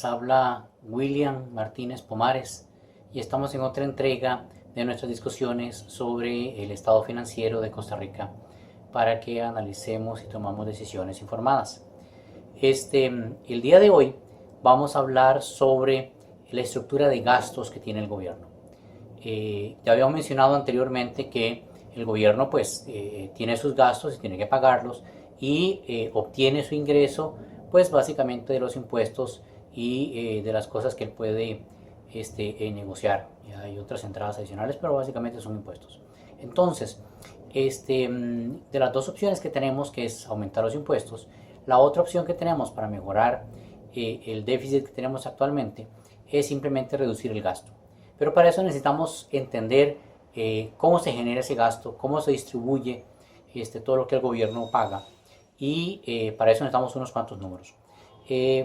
Les habla William Martínez Pomares y estamos en otra entrega de nuestras discusiones sobre el estado financiero de Costa Rica para que analicemos y tomamos decisiones informadas. El día de hoy vamos a hablar sobre la estructura de gastos que tiene el gobierno. Ya habíamos mencionado anteriormente que el gobierno tiene sus gastos y tiene que pagarlos y obtiene su ingreso pues básicamente de los impuestos y de las cosas que él puede negociar. Hay otras entradas adicionales, pero básicamente son impuestos. Entonces, de las dos opciones que tenemos, que es aumentar los impuestos, la otra opción que tenemos para mejorar el déficit que tenemos actualmente es simplemente reducir el gasto. Pero para eso necesitamos entender cómo se genera ese gasto, cómo se distribuye todo lo que el gobierno paga. Y para eso necesitamos unos cuantos números.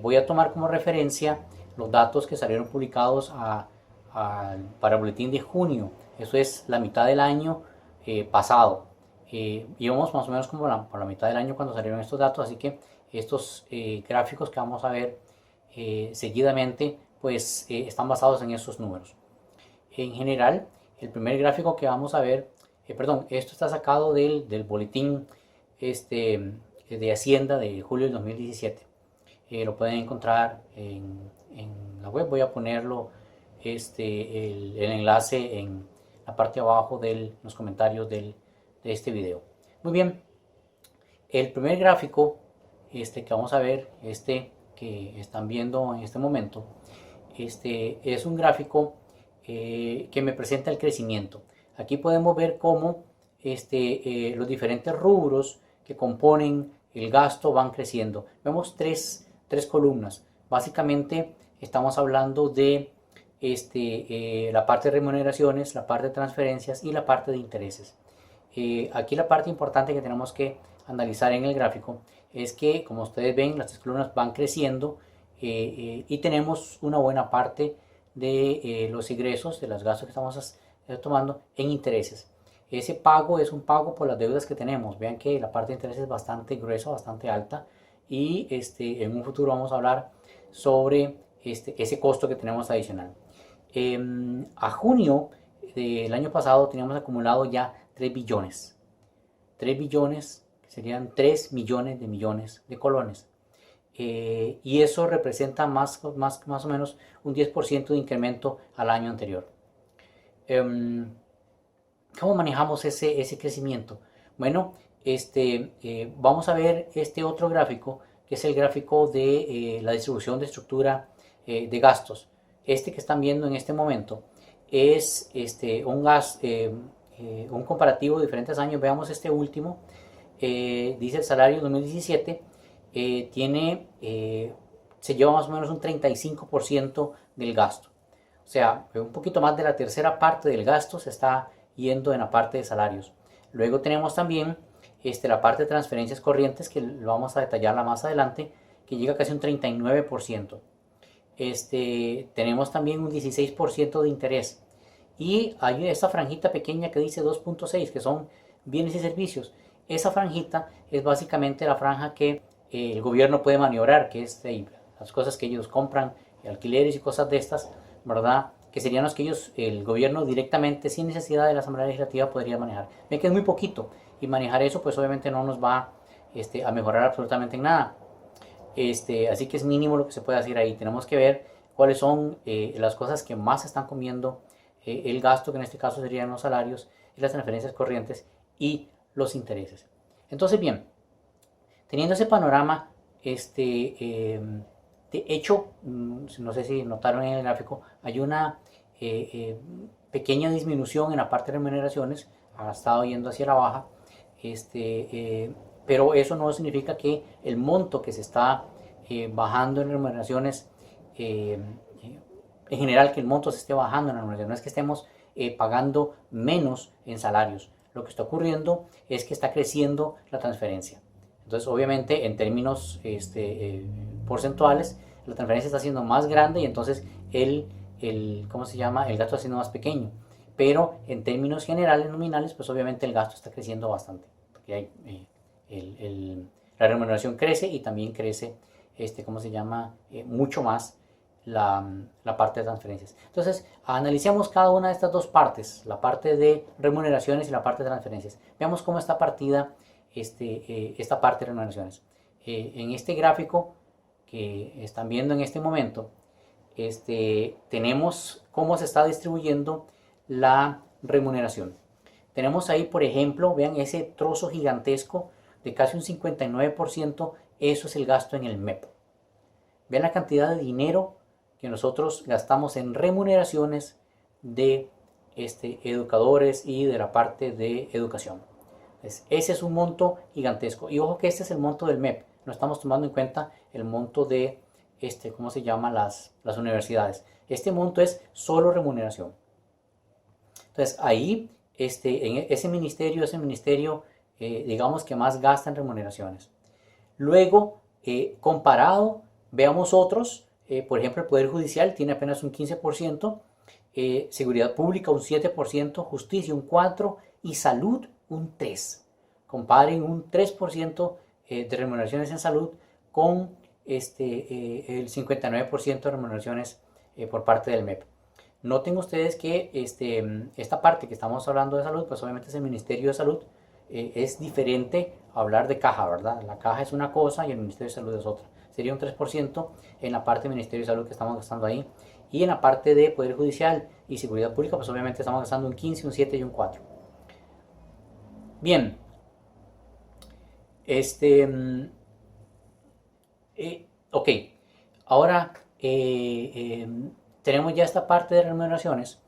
Voy a tomar como referencia los datos que salieron publicados para el boletín de junio. Eso es la mitad del año pasado. Íbamos más o menos como por la mitad del año cuando salieron estos datos, así que estos gráficos que vamos a ver seguidamente pues están basados en estos números. En general, el primer gráfico que vamos a ver, esto está sacado del boletín de Hacienda de julio del 2017. Lo pueden encontrar en la web. Voy a ponerlo el enlace en la parte de abajo de los comentarios de este video. Muy bien, el primer gráfico que vamos a ver, que están viendo en este momento, es un gráfico que me presenta el crecimiento. Aquí podemos ver cómo los diferentes rubros que componen el gasto van creciendo. Vemos tres columnas. Básicamente estamos hablando de la parte de remuneraciones, la parte de transferencias y la parte de intereses. Aquí la parte importante que tenemos que analizar en el gráfico es que, como ustedes ven, las tres columnas van creciendo y tenemos una buena parte de los ingresos, de los gastos que estamos tomando en intereses. Ese pago es un pago por las deudas que tenemos. Vean que la parte de intereses es bastante gruesa, bastante alta, y en un futuro vamos a hablar sobre ese costo que tenemos adicional. A junio del año pasado teníamos acumulado ya 3 billones. 3 billones, que serían 3 millones de colones. Y eso representa más o menos un 10% de incremento al año anterior. ¿Cómo manejamos ese crecimiento? Bueno, vamos a ver este otro gráfico, que es el gráfico de la distribución de estructura de gastos. Que están viendo en este momento es un comparativo de diferentes años. Veamos este último. Dice el salario 2017 se lleva más o menos un 35% del gasto. O sea, un poquito más de la tercera parte del gasto se está yendo en la parte de salarios. Luego tenemos también la parte de transferencias corrientes, que lo vamos a detallarla más adelante, que llega a casi un 39%. Tenemos también un 16% de interés. Y hay esta franjita pequeña que dice 2.6, que son bienes y servicios. Esa franjita es básicamente la franja que el gobierno puede maniobrar, que es las cosas que ellos compran, alquileres y cosas de estas, ¿verdad? Que serían los que el gobierno directamente, sin necesidad de la Asamblea Legislativa, podría manejar. Ven que es muy poquito, y manejar eso pues obviamente no nos va a mejorar absolutamente en nada. Así que es mínimo lo que se puede hacer ahí. Tenemos que ver cuáles son las cosas que más están comiendo el gasto, que en este caso serían los salarios, y las transferencias corrientes y los intereses. Entonces, bien, teniendo ese panorama, de hecho, no sé si notaron en el gráfico, hay una pequeña disminución en la parte de remuneraciones. Ha estado yendo hacia la baja, pero eso no significa que el monto que se está bajando en remuneraciones, en general, que el monto se esté bajando en remuneraciones, no es que estemos pagando menos en salarios. Lo que está ocurriendo es que está creciendo la transferencia. Entonces, obviamente, en términos porcentuales, la transferencia está siendo más grande y entonces el gasto está siendo más pequeño. Pero en términos generales, nominales, pues obviamente el gasto está creciendo bastante. Porque la remuneración crece y también crece, mucho más la parte de transferencias. Entonces, analicemos cada una de estas dos partes, la parte de remuneraciones y la parte de transferencias. Veamos cómo está partida esta parte de remuneraciones. En este gráfico que están viendo en este momento, tenemos cómo se está distribuyendo la remuneración. Tenemos ahí, por ejemplo, vean ese trozo gigantesco de casi un 59%, eso es el gasto en el MEP. Vean la cantidad de dinero que nosotros gastamos en remuneraciones de educadores y de la parte de educación. Ese es un monto gigantesco. Y ojo que este es el monto del MEP. No estamos tomando en cuenta el monto de, ¿cómo se llama? Las universidades. Este monto es solo remuneración. Entonces ahí, en ese ministerio, digamos que más gasta en remuneraciones. Luego, comparado, veamos otros. Por ejemplo, el Poder Judicial tiene apenas un 15%, Seguridad Pública un 7%, Justicia un 4% y Salud un 3%. Comparen un 3% de remuneraciones en salud con el 59% de remuneraciones por parte del MEP. Noten ustedes que esta parte que estamos hablando de salud, pues obviamente es el Ministerio de Salud. Es diferente hablar de caja, ¿verdad? La caja es una cosa y el Ministerio de Salud es otra. Sería un 3% en la parte del Ministerio de Salud que estamos gastando ahí. Y en la parte de Poder Judicial y Seguridad Pública, pues obviamente estamos gastando un 15, un 7 y un 4. Bien. Ok. Ahora tenemos ya esta parte de remuneraciones.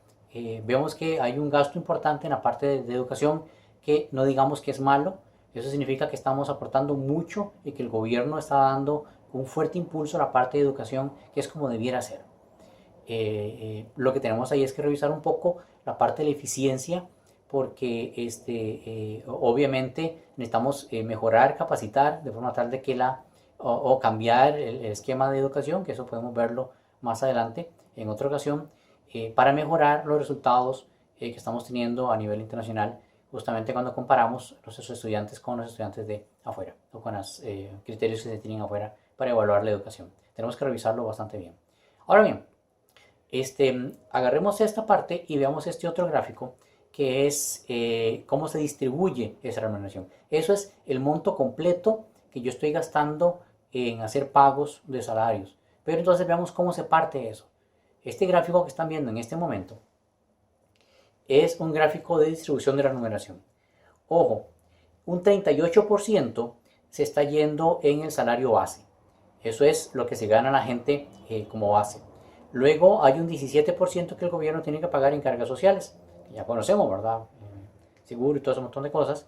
Vemos que hay un gasto importante en la parte de educación que no digamos que es malo. Eso significa que estamos aportando mucho y que el gobierno está dando un fuerte impulso a la parte de educación, que es como debiera ser. Lo que tenemos ahí es que revisar un poco la parte de la eficiencia, porque obviamente necesitamos mejorar, capacitar, de forma tal de que o cambiar el esquema de educación, que eso podemos verlo más adelante en otra ocasión, para mejorar los resultados que estamos teniendo a nivel internacional, justamente cuando comparamos los estudiantes con los estudiantes de afuera, o con los criterios que se tienen afuera para evaluar la educación. Tenemos que revisarlo bastante bien. Ahora bien, agarremos esta parte y veamos este otro gráfico, que es cómo se distribuye esa remuneración. Eso es el monto completo que yo estoy gastando en hacer pagos de salarios. Pero entonces veamos cómo se parte eso. Este gráfico que están viendo en este momento es un gráfico de distribución de la remuneración. Ojo, un 38% se está yendo en el salario base. Eso es lo que se gana la gente como base. Luego hay un 17% que el gobierno tiene que pagar en cargas sociales, que ya conocemos, ¿verdad? Seguro y todo ese montón de cosas.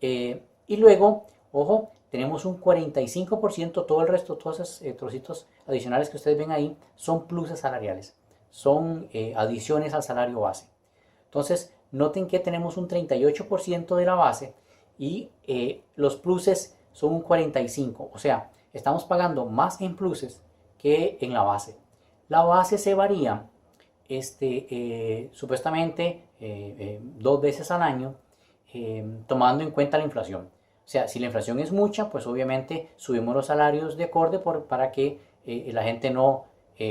Y luego, ojo, tenemos un 45%, todo el resto, todos esos trocitos adicionales que ustedes ven ahí, son pluses salariales, son adiciones al salario base. Entonces, noten que tenemos un 38% de la base y los pluses son un 45%, o sea, estamos pagando más en pluses que en la base. La base se varía supuestamente 2 veces al año, tomando en cuenta la inflación. O sea, si la inflación es mucha, pues obviamente subimos los salarios de acorde para que la gente no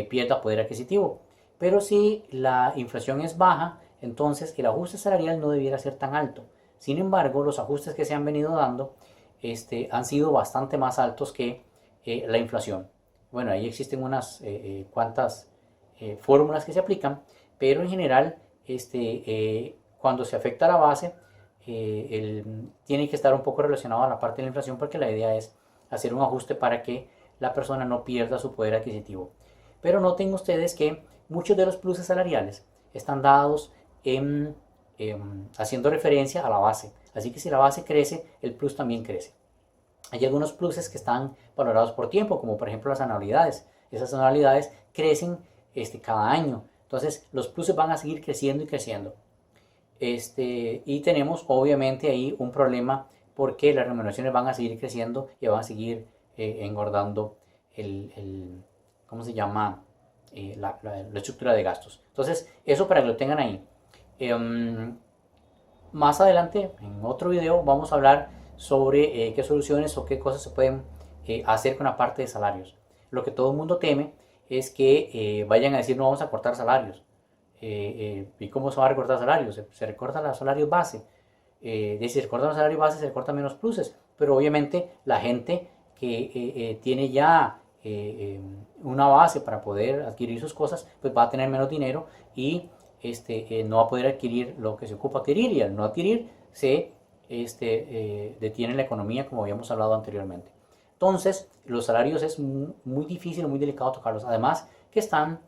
pierda poder adquisitivo. Pero si la inflación es baja, entonces el ajuste salarial no debiera ser tan alto. Sin embargo, los ajustes que se han venido dando han sido bastante más altos que la inflación. Bueno, ahí existen unas cuantas fórmulas que se aplican, pero en general, cuando se afecta a la base, tiene que estar un poco relacionado a la parte de la inflación, porque la idea es hacer un ajuste para que la persona no pierda su poder adquisitivo. Pero noten ustedes que muchos de los pluses salariales están dados haciendo referencia a la base. Así que si la base crece, el plus también crece. Hay algunos pluses que están valorados por tiempo, como por ejemplo las anualidades. Esas anualidades crecen cada año. Entonces los pluses van a seguir creciendo y creciendo. Y tenemos obviamente ahí un problema, porque las remuneraciones van a seguir creciendo y van a seguir engordando ¿cómo se llama? La estructura de gastos. Entonces, eso para que lo tengan ahí. Más adelante, en otro video, vamos a hablar sobre qué soluciones o qué cosas se pueden hacer con la parte de salarios. Lo que todo el mundo teme es que vayan a decir no vamos a cortar salarios. ¿Y cómo se va a recortar salarios? Se recortan los salarios base. Si se recortan los salarios base, se recortan menos pluses. Pero obviamente la gente que tiene ya una base para poder adquirir sus cosas, pues va a tener menos dinero y no va a poder adquirir lo que se ocupa adquirir, y al no adquirir se detiene la economía, como habíamos hablado anteriormente. Entonces, los salarios es muy difícil, muy delicado tocarlos. Además, que están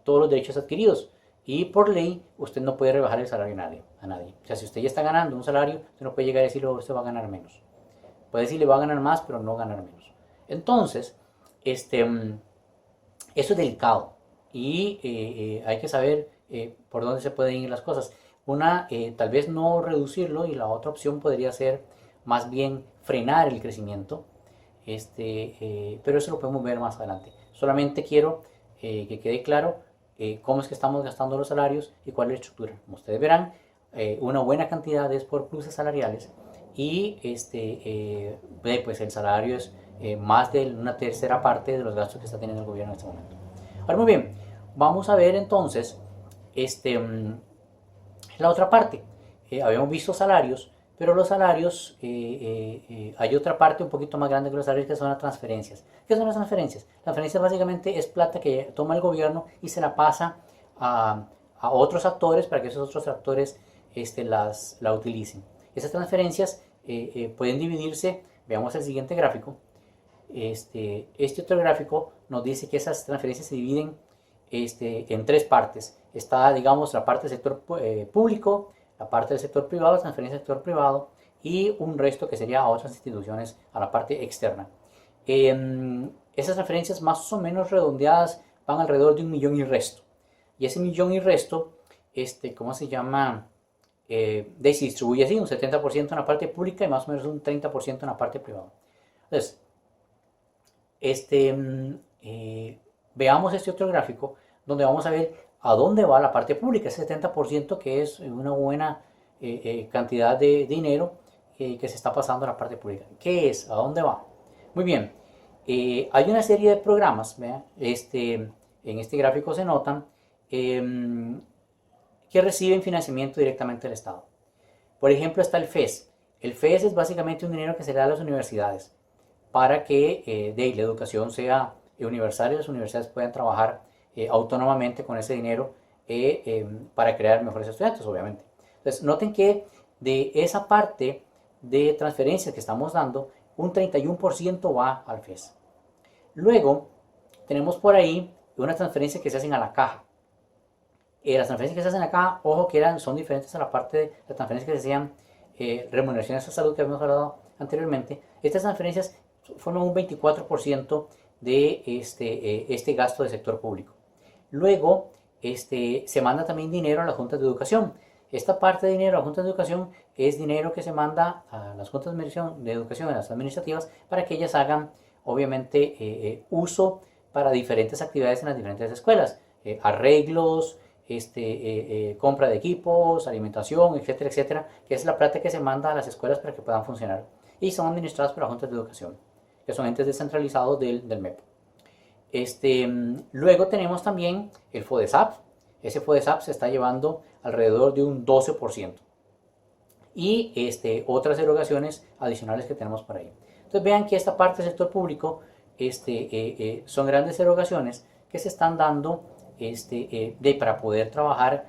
todos los derechos adquiridos. Y por ley, usted no puede rebajar el salario a nadie. O sea, si usted ya está ganando un salario, usted no puede llegar a decirle, oh, usted va a ganar menos. Puede decirle, va a ganar más, pero no ganar menos. Entonces, eso es delicado. Y hay que saber por dónde se pueden ir las cosas. Una, tal vez no reducirlo, y la otra opción podría ser más bien frenar el crecimiento. Pero eso lo podemos ver más adelante. Solamente quiero que quede claro cómo es que estamos gastando los salarios y cuál es la estructura. Como ustedes verán, una buena cantidad es por pluses salariales, y pues el salario es más de una tercera parte de los gastos que está teniendo el gobierno en este momento. Ahora, muy bien, vamos a ver entonces la otra parte. Habíamos visto salarios, pero los salarios, hay otra parte un poquito más grande que los salarios, que son las transferencias. ¿Qué son las transferencias? Las transferencias básicamente es plata que toma el gobierno y se la pasa a otros actores para que esos otros actores la utilicen. Esas transferencias pueden dividirse, veamos el siguiente gráfico. Este otro gráfico nos dice que esas transferencias se dividen en tres partes. Está, digamos, la parte del sector público, la parte del sector privado, transferencia del sector privado, y un resto que sería a otras instituciones, a la parte externa. Esas transferencias más o menos redondeadas van alrededor de 1.000.000 y resto. Y ese 1.000.000 y resto, ¿cómo se llama? Se distribuye así, un 70% en la parte pública y más o menos un 30% en la parte privada. Entonces, veamos este otro gráfico donde vamos a ver a dónde va la parte pública, ese 70%, que es una buena cantidad de dinero que se está pasando a la parte pública. ¿Qué es? ¿A dónde va? Muy bien, hay una serie de programas, ¿vean? En este gráfico se notan que reciben financiamiento directamente del Estado. Por ejemplo, está el FES. El FES es básicamente un dinero que se le da a las universidades para que la educación sea universal y las universidades puedan trabajar autónomamente con ese dinero para crear mejores estudiantes, obviamente. Entonces, noten que de esa parte de transferencias que estamos dando, un 31% va al FES. Luego, tenemos por ahí unas transferencias que se hacen a la caja. Las transferencias que se hacen acá, ojo que son diferentes a la parte de las transferencias que se hacían remuneraciones a salud, que habíamos hablado anteriormente. Estas transferencias forman un 24% de este gasto del sector público. Luego, se manda también dinero a las juntas de educación. Esta parte de dinero a las juntas de educación es dinero que se manda a las juntas de educación, a las administrativas, para que ellas hagan, obviamente, uso para diferentes actividades en las diferentes escuelas. Arreglos, compra de equipos, alimentación, etcétera, etcétera, que es la plata que se manda a las escuelas para que puedan funcionar. Y son administradas por las juntas de educación, que son entes descentralizados del MEP. Luego tenemos también el FODESAP. Ese FODESAP se está llevando alrededor de un 12%. Y otras erogaciones adicionales que tenemos por ahí. Entonces vean que esta parte del sector público son grandes erogaciones que se están dando para poder trabajar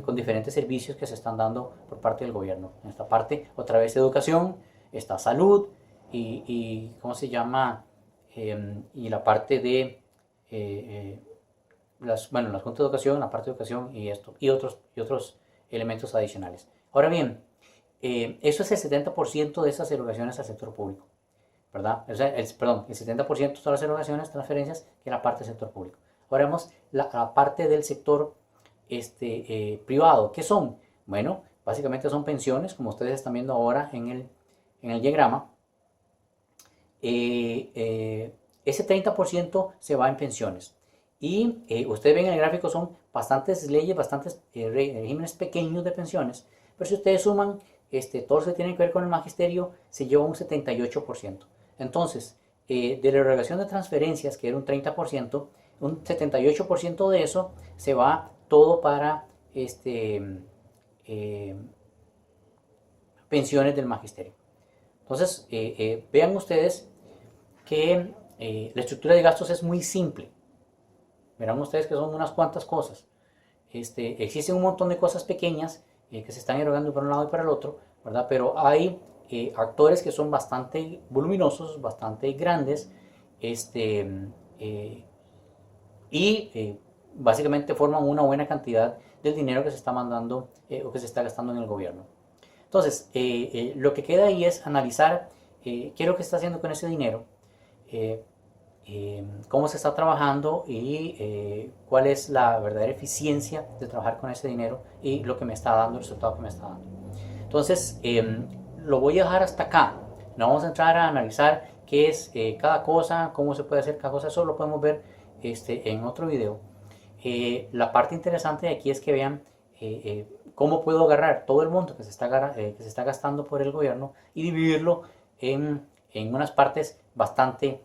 con diferentes servicios que se están dando por parte del gobierno. En esta parte, otra vez educación, está salud y ¿cómo se llama? Y la parte de las juntas de educación, la parte de educación y otros elementos adicionales. Ahora bien, eso es el 70% de esas erogaciones al sector público, ¿verdad? O sea, el 70% son las erogaciones, transferencias, que es la parte del sector público. Ahora vemos la parte del sector privado. ¿Qué son? Bueno, básicamente son pensiones, como ustedes están viendo ahora en el diagrama. Ese 30% se va en pensiones. Y ustedes ven en el gráfico, son bastantes leyes, bastantes regímenes pequeños de pensiones. Pero si ustedes suman todo lo que tiene que ver con el magisterio, se lleva un 78%. Entonces, de la erogación de transferencias, que era un 30%, un 78% de eso se va todo para pensiones del magisterio. Entonces, vean ustedes que la estructura de gastos es muy simple. Verán ustedes que son unas cuantas cosas. Existen un montón de cosas pequeñas que se están erogando por un lado y para el otro, ¿verdad? Pero hay actores que son bastante voluminosos, bastante grandes, básicamente forman una buena cantidad del dinero que se está mandando o que se está gastando en el gobierno. Entonces, lo que queda ahí es analizar qué es lo que se está haciendo con ese dinero, eh, cómo se está trabajando y cuál es la verdadera eficiencia de trabajar con ese dinero y lo que me está dando, el resultado que me está dando. Entonces, lo voy a dejar hasta acá. No vamos a entrar a analizar qué es cada cosa, cómo se puede hacer cada cosa, eso lo podemos ver en otro video. La parte interesante de aquí es que vean cómo puedo agarrar todo el monto que se está gastando por el gobierno y dividirlo en unas partes bastante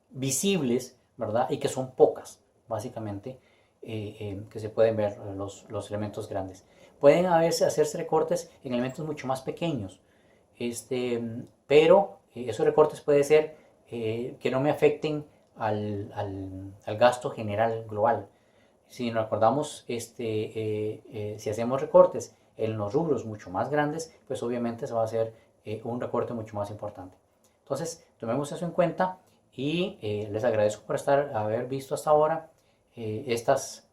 visibles, ¿verdad? Y que son pocas, básicamente, que se pueden ver los elementos grandes. Pueden hacerse recortes en elementos mucho más pequeños, pero esos recortes pueden ser que no me afecten al gasto general global. Si nos acordamos, si hacemos recortes en los rubros mucho más grandes, pues obviamente se va a hacer un recorte mucho más importante. Entonces, tomemos eso en cuenta y les agradezco por haber visto hasta ahora estas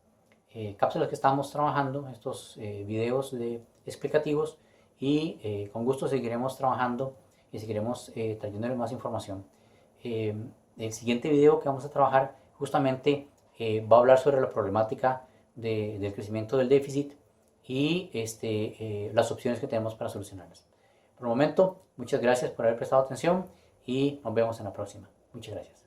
cápsulas que estamos trabajando, estos videos explicativos y con gusto seguiremos trabajando y seguiremos trayéndoles más información. El siguiente video que vamos a trabajar justamente va a hablar sobre la problemática del crecimiento del déficit y las opciones que tenemos para solucionarlas. Por el momento, muchas gracias por haber prestado atención y nos vemos en la próxima. Muchas gracias.